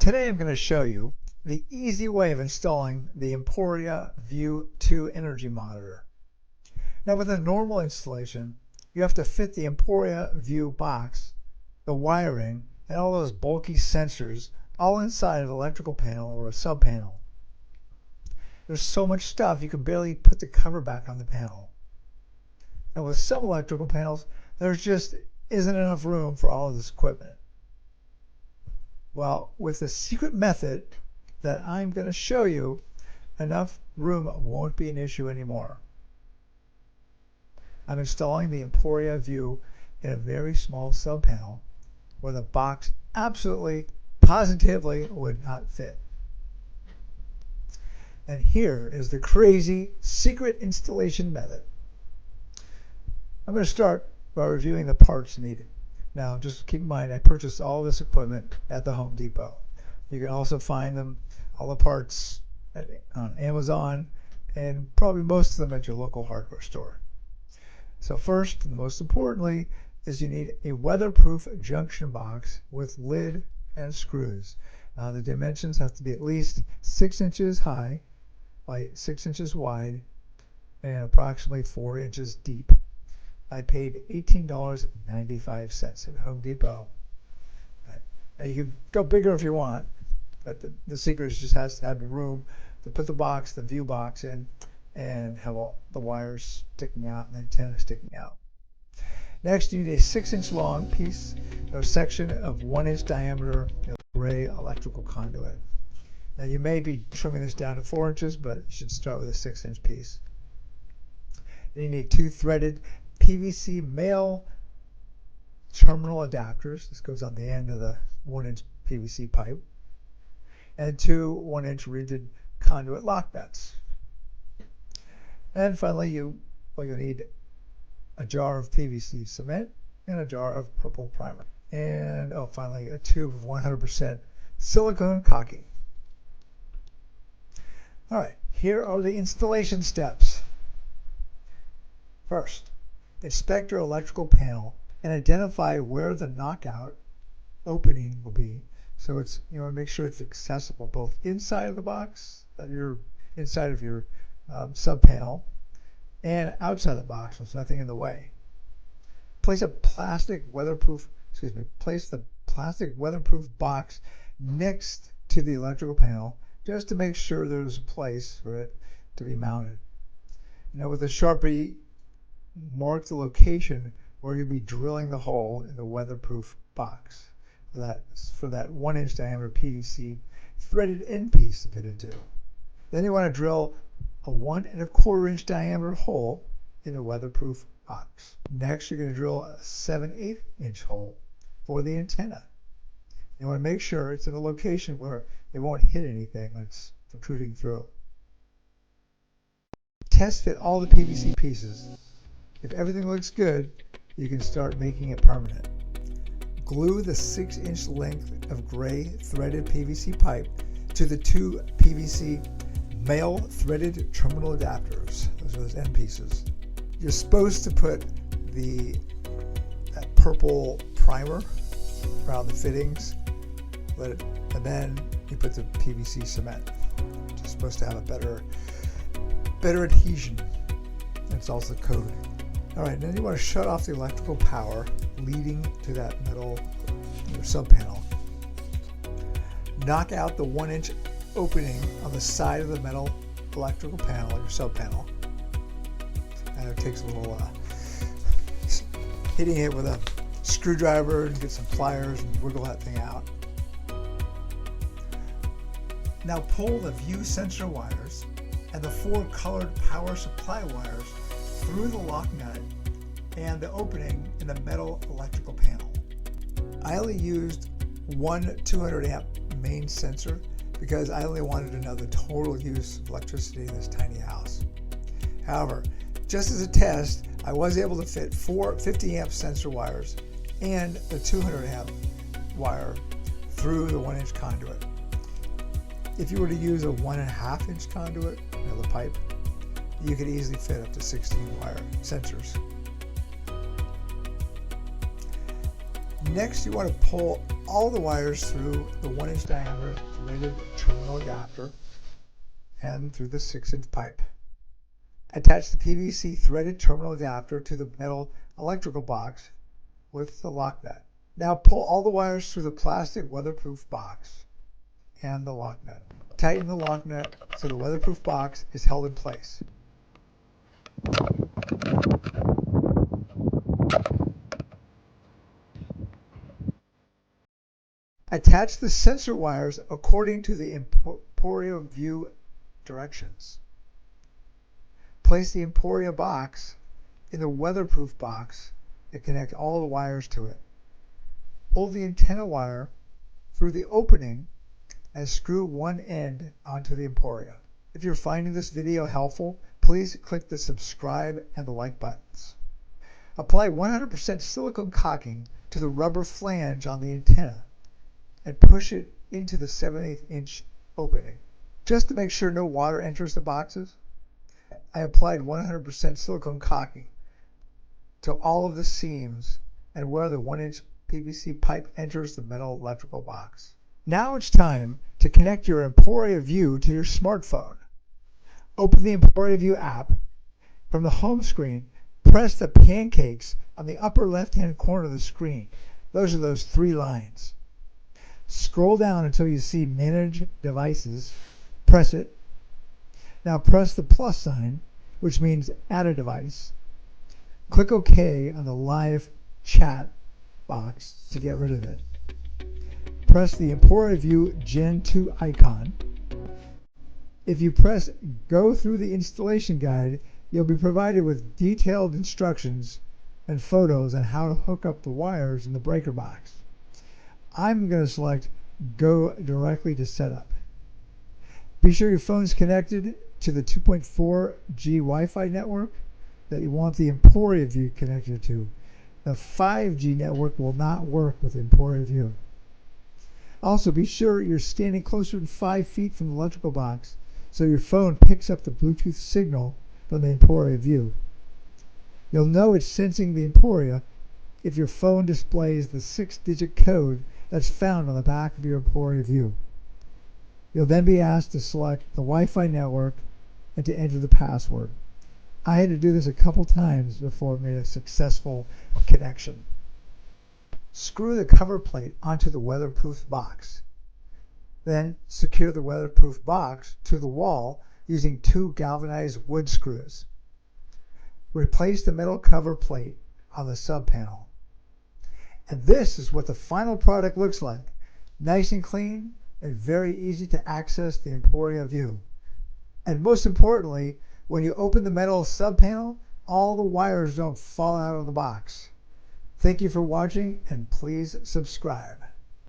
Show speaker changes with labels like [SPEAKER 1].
[SPEAKER 1] Today I'm going to show you the easy way of installing the Emporia Vue 2 energy monitor. Now with a normal installation, you have to fit the Emporia Vue box, the wiring, and all those bulky sensors all inside of an electrical panel or a subpanel. There's so much stuff you can barely put the cover back on the panel. And with some electrical panels, there just isn't enough room for all of this equipment. Well, with the secret method that I'm going to show you, enough room won't be an issue anymore. I'm installing the Emporia Vue in a very small subpanel where the box absolutely, positively would not fit. And here is the crazy secret installation method. I'm going to start by reviewing the parts needed. Now, just keep in mind, I purchased all this equipment at the Home Depot. You can also find them, all the parts, on Amazon, and probably most of them at your local hardware store. So first, and most importantly, is you need a weatherproof junction box with lid and screws. The dimensions have to be at least 6 inches high by 6 inches wide and approximately 4 inches deep. I paid $18.95 at Home Depot. Now you can go bigger if you want, but the secret is just has to have the room to put the box, the Vue box in, and have all the wires sticking out and the antenna sticking out. Next, you need a 6-inch long piece or section of 1-inch diameter gray electrical conduit. Now you may be trimming this down to 4 inches, but you should start with a 6-inch piece. Then you need 2 threaded PVC male terminal adapters. This goes on the end of the 1-inch PVC pipe. And 2 1-inch rigid conduit lock nuts. And finally, you'll need a jar of PVC cement and a jar of purple primer. And finally, a tube of 100% silicone caulking. All right, here are the installation steps. First, inspect your electrical panel and identify where the knockout opening will be. So it's, make sure it's accessible both inside of the box, inside of your subpanel, and outside the box, so there's nothing in the way. Place the plastic weatherproof box next to the electrical panel just to make sure there's a place for it to be mounted. Now with a Sharpie, mark the location where you'll be drilling the hole in the weatherproof box for that 1-inch diameter PVC threaded end piece to fit into. Then you want to drill a 1 1/4-inch diameter hole in the weatherproof box. Next, you're going to drill a 7/8-inch hole for the antenna. You want to make sure it's in a location where it won't hit anything that's protruding through. Test fit all the PVC pieces. If everything looks good, you can start making it permanent. Glue the 6-inch length of gray threaded PVC pipe to the 2 PVC male threaded terminal adapters. Those are those end pieces. You're supposed to put that purple primer around the fittings, and then you put the PVC cement. It's supposed to have a better adhesion. It's also code. All right, then you want to shut off the electrical power leading to that metal subpanel. Knock out the 1-inch opening on the side of the metal electrical panel, your subpanel. And it takes a little hitting it with a screwdriver and get some pliers and wiggle that thing out. Now pull the Vue sensor wires and the 4 colored power supply wires through the lock nut and the opening in the metal electrical panel. I only used one 200 amp main sensor because I only wanted to know the total use of electricity in this tiny house. However, just as a test, I was able to fit 4 50 amp sensor wires and the 200 amp wire through the 1-inch conduit. If you were to use a 1.5-inch conduit, the pipe, you could easily fit up to 16 wire sensors. Next, you want to pull all the wires through the 1-inch diameter threaded terminal adapter and through the 6-inch pipe. Attach the PVC threaded terminal adapter to the metal electrical box with the lock nut. Now pull all the wires through the plastic weatherproof box and the lock nut. Tighten the lock nut so the weatherproof box is held in place. Attach the sensor wires according to the Emporia Vue directions. Place the Emporia box in the weatherproof box and connect all the wires to it. Pull the antenna wire through the opening and screw one end onto the Emporia. If you're finding this video helpful, please click the subscribe and the like buttons. Apply 100% silicone caulking to the rubber flange on the antenna and push it into the 7/8 inch opening. Just to make sure no water enters the boxes, I applied 100% silicone caulking to all of the seams and where the 1-inch PVC pipe enters the metal electrical box. Now it's time to connect your Emporia Vue to your smartphone. Open the Emporia Vue app. From the home screen, press the pancakes on the upper left-hand corner of the screen. Those are those 3 lines. Scroll down until you see Manage Devices. Press it. Now press the plus sign, which means Add a Device. Click OK on the live chat box to get rid of it. Press the Emporia Vue Gen 2 icon. If you press Go through the installation guide, you'll be provided with detailed instructions and photos on how to hook up the wires in the breaker box. I'm going to select Go directly to setup. Be sure your phone is connected to the 2.4G Wi-Fi network that you want the Emporia Vue connected to. The 5G network will not work with Emporia Vue. Also, be sure you're standing closer than 5 feet from the electrical box so your phone picks up the Bluetooth signal from the Emporia Vue. You'll know it's sensing the Emporia if your phone displays the 6-digit code that's found on the back of your Emporia Vue. You'll then be asked to select the Wi-Fi network and to enter the password. I had to do this a couple times before it made a successful connection. Screw the cover plate onto the weatherproof box. Then secure the weatherproof box to the wall using 2 galvanized wood screws. Replace the metal cover plate on the subpanel. And this is what the final product looks like. Nice and clean and very easy to access the Emporia Vue. And most importantly, when you open the metal subpanel, all the wires don't fall out of the box. Thank you for watching and please subscribe.